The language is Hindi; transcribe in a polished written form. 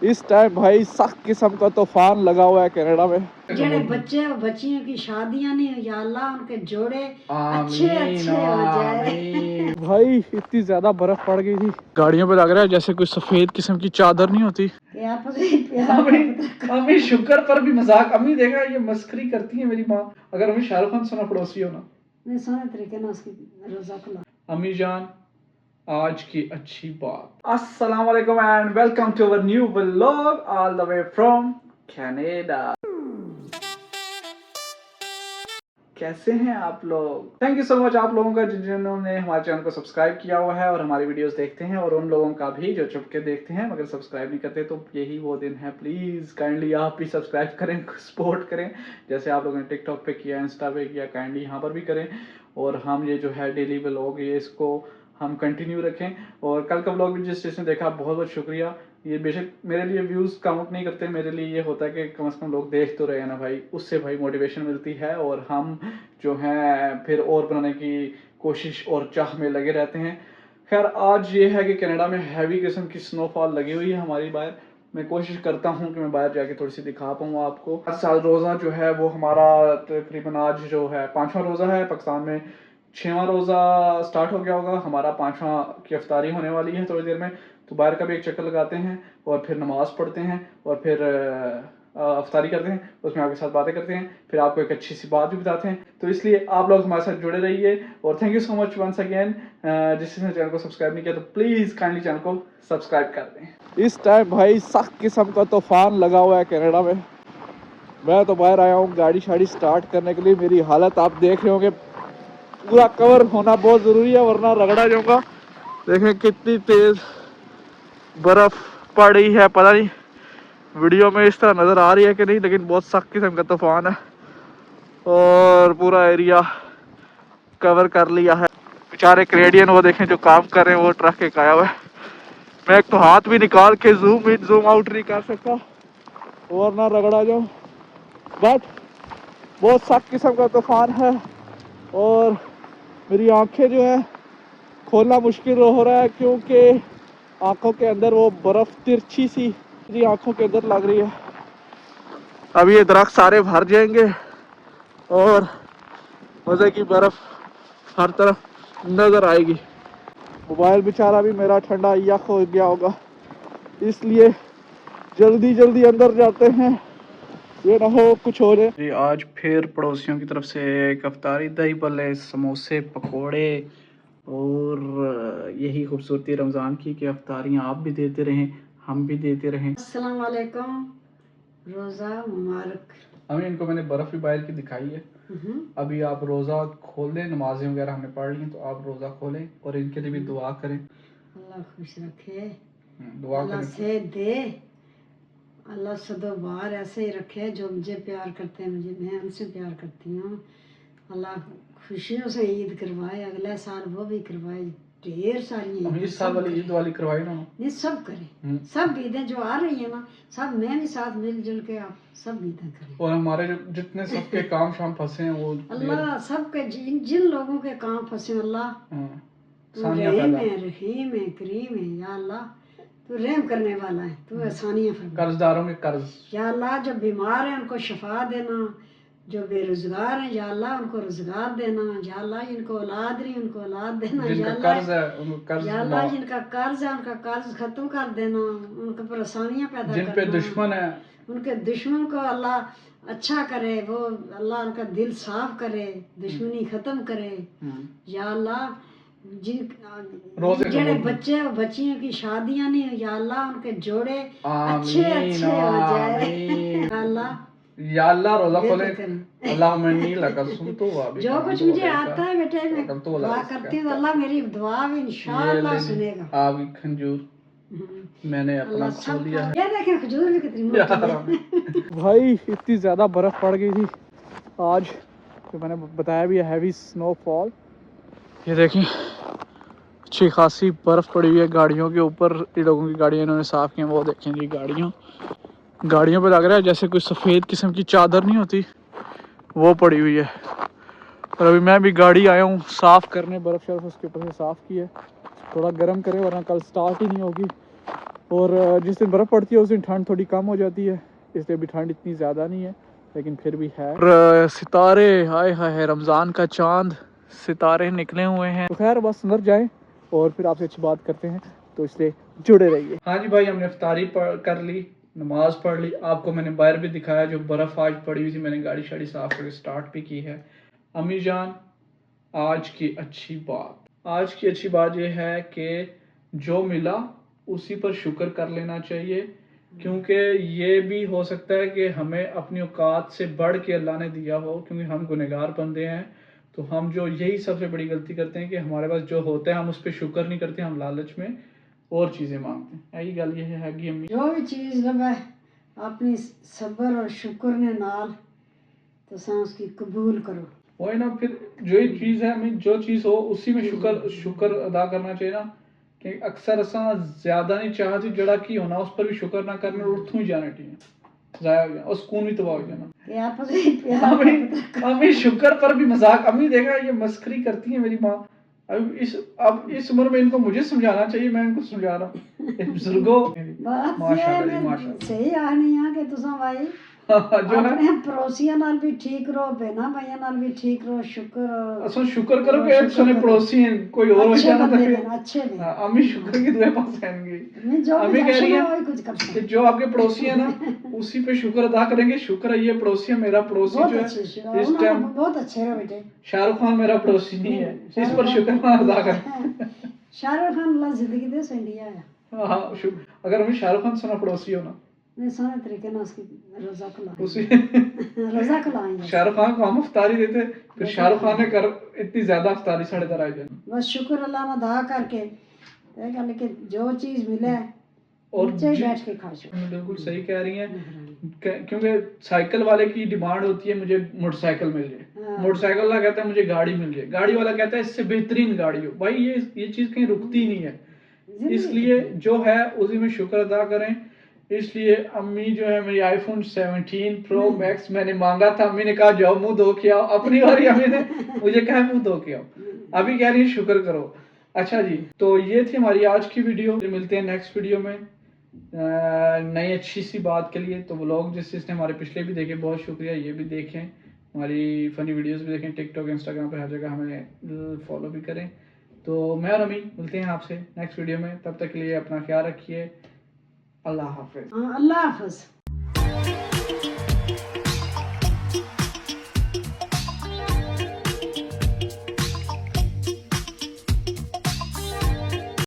इस टाइम भाई सख्त किस्म का तूफान लगा हुआ है कनाडा में। जेड़े बच्चे और बच्चियों की शादियां नहीं, या अल्लाह उनके जोड़े अच्छे अच्छे हो जाए। भाई इतनी ज्यादा बर्फ पड़ गई थी, गाड़ियों पे लग रहा है जैसे कोई सफेद किस्म की चादर नहीं होती। अम्मी शुक्र पर भी मजाक, अम्मी देखा ये मस्करी करती है मेरी माँ। अगर अम्मी शाहरुख खान सुना पड़ोसी हो ना, मैं सोने तरीके ना उसकी रोजा खुला। अम्मी जान आज की अच्छी बात। अस्सलाम वालेकुम and welcome to our new vlog all the way from Canada. कैसे हैं आप लोग? थैंक यू सो मच आप लोगों का जिन्होंने हमारे चैनल को सब्सक्राइब किया हुआ है और हमारी वीडियोस देखते हैं, और उन लोगों का भी जो चुप के देखते हैं मगर सब्सक्राइब नहीं करते। तो यही वो दिन है, प्लीज काइंडली आप भी सब्सक्राइब करें, सपोर्ट करें जैसे आप लोगों ने टिकटॉक पे किया, इंस्टा पे किया, काइंडली यहाँ पर भी करें। और हम ये जो है डेली व्लॉग ये इसको हम कंटिन्यू रखें। और कल का व्लॉग भी जिसने देखा बहुत बहुत शुक्रिया। ये बेशक मेरे लिए व्यूज़ काउंट नहीं करते, मेरे लिए ये होता है कि कम से कम लोग देख तो रहे ना भाई, उससे भाई मोटिवेशन मिलती है और हम जो है फिर और बनाने की कोशिश और चाह में लगे रहते हैं। खैर आज ये है कि कनाडा में हैवी किस्म की स्नोफॉल लगी हुई है हमारी बाहर। मैं कोशिश करता हूँ कि मैं बाहर जाके थोड़ी सी दिखा पाऊँ आपको। हर साल रोज़ा जो है वो हमारा तकरीबन आज जो है 5वां रोज़ा है, पाकिस्तान में 6वां रोज़ा स्टार्ट हो गया होगा, हमारा 5वां की अफ्तारी होने वाली है थोड़ी देर में। तो बाहर का भी एक चक्कर लगाते हैं और फिर नमाज़ पढ़ते हैं और फिर अफ्तारी करते हैं, उसमें आपके साथ बातें करते हैं, फिर आपको एक अच्छी सी बात भी बताते हैं। तो इसलिए आप लोग हमारे साथ जुड़े रहिए और thank you so much once again. जिसने चैनल को सब्सक्राइब नहीं किया तो प्लीज़ काइंडली चैनल को सब्सक्राइब कर दें। इस टाइम भाई सख्त किस्म का तूफान लगा हुआ है कनाडा में। मैं तो बाहर आया हूँ गाड़ी शाड़ी स्टार्ट करने के लिए। मेरी हालत आप देख रहे होंगे, पूरा कवर होना बहुत ज़रूरी है वरना रगड़ा जाऊँगा। देखें कितनी तेज़ बर्फ़ पड़ रही है, पता नहीं वीडियो में इस तरह नज़र आ रही है कि नहीं, लेकिन बहुत सख्त किस्म का तूफान है और पूरा एरिया कवर कर लिया है। बेचारे कैनेडियन वो देखें जो काम कर रहे हैं, वो ट्रक एक आया हुआ है। मैं एक तो हाथ भी निकाल के जूम इन जूम आउट नहीं कर सकता वरना रगड़ा जाऊँ। बट बहुत सख्त किस्म का तूफान है और मेरी आंखें जो है खोलना मुश्किल हो रहा है क्योंकि आंखों के अंदर वो बर्फ़ तिरछी सी मेरी आंखों के अंदर लग रही है। अब ये दरख्त सारे भर जाएंगे और मज़े की बर्फ़ हर तरफ नज़र आएगी। मोबाइल बेचारा भी मेरा ठंडा यख हो गया होगा, इसलिए जल्दी जल्दी अंदर जाते हैं, ये ना हो कुछ हो जाए। जी आज फिर पड़ोसियों की तरफ से एक अफ्तारी, दही भल्ले, समोसे, पकोड़े और यही खूबसूरती रमज़ान की कि अफ्तारियाँ आप भी देते रहें, हम भी देते रहें। अस्सलाम वालेकुम, रोजा मुबारक। अभी इनको मैंने बर्फ़ भी बाहर की दिखाई है। अभी आप रोज़ा खोल लें, नमाजें वगैरह हमने पढ़ ली, तो आप रोज़ा खोलें और इनके लिए भी दुआ करें। अल्लाह खुश रखे, दुआ अल्लाह करें। से दे, अल्लाह सदो बार ऐसे ही रखे। जो मुझे प्यार करते हैं, मुझे मैं उनसे प्यार करती हूँ। अल्लाह खुशियों से ईद करवाए, अगले साल वो भी करवाए, ढेर सारी इस साल वाली ईद वाली करवाई ना, नहीं सब करें। सब ईदें जो आ रही है ना, सब मैं भी साथ मिलजुल के आप सब ईदें करें। और हमारे जो जितने सबके काम शाम फंसे हैं वो अल्लाह सबके जिन लोगों के काम फंसे, अल्लाह तू रहीम है, रहीम है, करीम है। या अल्लाह तू रहम करने वाला है, तू आसानियाँ फरमा। कर्जदारों के कर्ज, या अल्लाह जो बीमार हैं उनको शिफा देना, जो बेरोजगार हैं या अल्लाह उनको रोजगार देना, या अल्लाह जिनको औलाद नहीं उनको औलाद देना, या अल्लाह जिनका कर्ज है उनका कर्ज खत्म कर देना, उनके पर आसानियाँ पैदा करना। जिन पे दुश्मन है उनके दुश्मन को अल्लाह अच्छा करे, वो अल्लाह उनका दिल साफ करे, दुश्मनी खत्म करे। या अल्लाह जिन जेड़े बच्चे और बच्चियों की शादियां नहीं, या अल्लाह उनके जोड़े अच्छे अच्छे हो जाए। या अल्लाह या अल्लाह रोजा खोले, अल्लाह में नहीं लगा सुन तो जो कुछ मुझे आता है बेटे मैं दुआ करती हूँ, अल्लाह मेरी दुआ भी इंशाअल्लाह सुनेगा। आपकी खजूर मैंने अपना खो लिया है, ये देखें खजूर भी कितनी मोटी है। भाई इतनी ज़्यादा बर्फ़ पड़ गई थी आज, तो मैंने बताया भी है हैवी स्नोफॉल। ये देखें अच्छी खासी बर्फ़ पड़ी हुई है गाड़ियों के ऊपर। इन लोगों की गाड़ियाँ इन्होंने साफ़ की हैं, वो देखें जी गाड़ियों पे लग रहा है जैसे कोई सफ़ेद किस्म की चादर नहीं होती वो पड़ी हुई है। और अभी मैं भी गाड़ी आया हूँ साफ़ करने, बर्फ़ शर्फ उसके ऊपर से साफ़ की है, थोड़ा गर्म करें वरना कल स्टार्ट ही नहीं होगी। और जिस दिन बर्फ़ पड़ती है उस दिन ठंड थोड़ी कम हो जाती है, इसलिए भी ठंड इतनी ज़्यादा नहीं है, लेकिन फिर भी है। और सितारे, हाय हाय, रमज़ान का चांद, सितारे निकले हुए हैं। तो खैर बस अंदर जाएं और फिर आपसे अच्छी बात करते हैं, तो इसलिए जुड़े रहिए। हाँ जी भाई, हमने इफ्तारी कर ली, नमाज पढ़ ली। आपको मैंने बाहर भी दिखाया जो बर्फ़ आज पड़ी हुई थी, मैंने गाड़ी शाड़ी साफ़ करके स्टार्ट भी की है। अम्मी जान, आज की अच्छी बात यह है कि जो मिला उसी पर शुक्र कर लेना चाहिए, क्योंकि ये भी हो सकता है कि हमें अपनी औकात से बढ़ के अल्लाह ने दिया हो, क्योंकि हम गुनहगार बंदे हैं। तो हम जो यही सबसे बड़ी गलती करते हैं कि हमारे पास जो होता है हम उस पर शुक्र नहीं करते, हम लालच में और चीज़ें मांगते हैं। यही गल ये है कि अम्मी जो भी चीज़ लगे अपनी सब्र और शुक्र ने नाल तो उसकी कबूल करो। वही ना, फिर जो ही चीज़ है हमें जो चीज़ हो उसी में शुक्र अदा करना चाहिए ना, कि अक्सर असा ज़्यादा नहीं चाहती जड़ा की होना उस पर भी शुक्र ना करना, उठू ही जाना चाहिए, जाया हो जाना और सुकून भी तबाह हो जाना। अम्मी शुक्र पर भी मजाक, अम्मी देखा ये मस्करी करती है मेरी माँ। अब इस उम्र में इनको मुझे समझाना चाहिए, मैं इनको समझा रहा हूँ बुजुर्गो। माशाल्लाह माशाल्लाह सही आनी है कि तुसा भाई जो है अपने पड़ोसियों नाल भी ठीक रहो, बहना भाइयों नाल भी ठीक रहो, शुक्र करो कि सुने पड़ोसी हैं, कोई और हो जाना तो फिर अच्छे ने अम्मी शुक्र की दुआ पास आएंगी। अम्मी कह रही है कि जो आपके पड़ोसी है ना उसी पे शुक्र अदा करेंगे। शुक्र है ये पड़ोसी है, मेरा पड़ोसी जो है इस टाइम बहुत अच्छे है बेटे। शाहरुख खान मेरा पड़ोसी नहीं है, इस पर शुक्र अदा करें। शाहरुख खान ला जिंदगी दे संडिया है। हाँ, अगर हमें शाहरुख खान सुना पड़ोसी हो ना, मैं सोने तरीके ना उसकी रोजा खुलाई उसी रोजा खुलाई। शाहरुख खान को हम अफ्तारी देते, फिर शाहरुख खान ने कर इतनी ज्यादा अफ्तारी साढ़े तरह जाए। बस शुक्र अल्लाह ने अदा करके कि जो चीज मिले और बैठ के खा। बिल्कुल सही कह रही हैं, क्योंकि साइकिल वाले की डिमांड होती है मुझे मोटरसाइकिल मिल जाए, मोटरसाइकिल वाला कहता है मुझे गाड़ी मिल जाए, गाड़ी वाला कहता है इससे बेहतरीन गाड़ी हो। भाई ये चीज कहीं रुकती नहीं है, इसलिए जो है उसी में शुक्र अदा करें। इसलिए अम्मी जो है मेरी आईफोन 17 प्रो मैक्स मैंने मांगा था, अम्मी ने कहा जाओ मुंह धो के आओ, अपनी बारी अम्मी ने मुझे कहा मुंह धो के आओ, अभी कह रही है शुक्र करो। अच्छा जी, तो ये थी हमारी आज की वीडियो, मिलते हैं नेक्स्ट वीडियो में नई अच्छी सी बात के लिए। तो व्लॉग जिसने हमारे पिछले भी देखे बहुत शुक्रिया, ये भी देखें, हमारी फ़नी वीडियोस भी देखें, टिकटॉक इंस्टाग्राम पे हर जगह हमें फॉलो भी करें। तो मैं और अमी मिलते हैं आपसे नेक्स्ट वीडियो में, तब तक के लिए अपना ख्याल रखिए। अल्लाह हाफिज़। अल्लाह हाफिज़।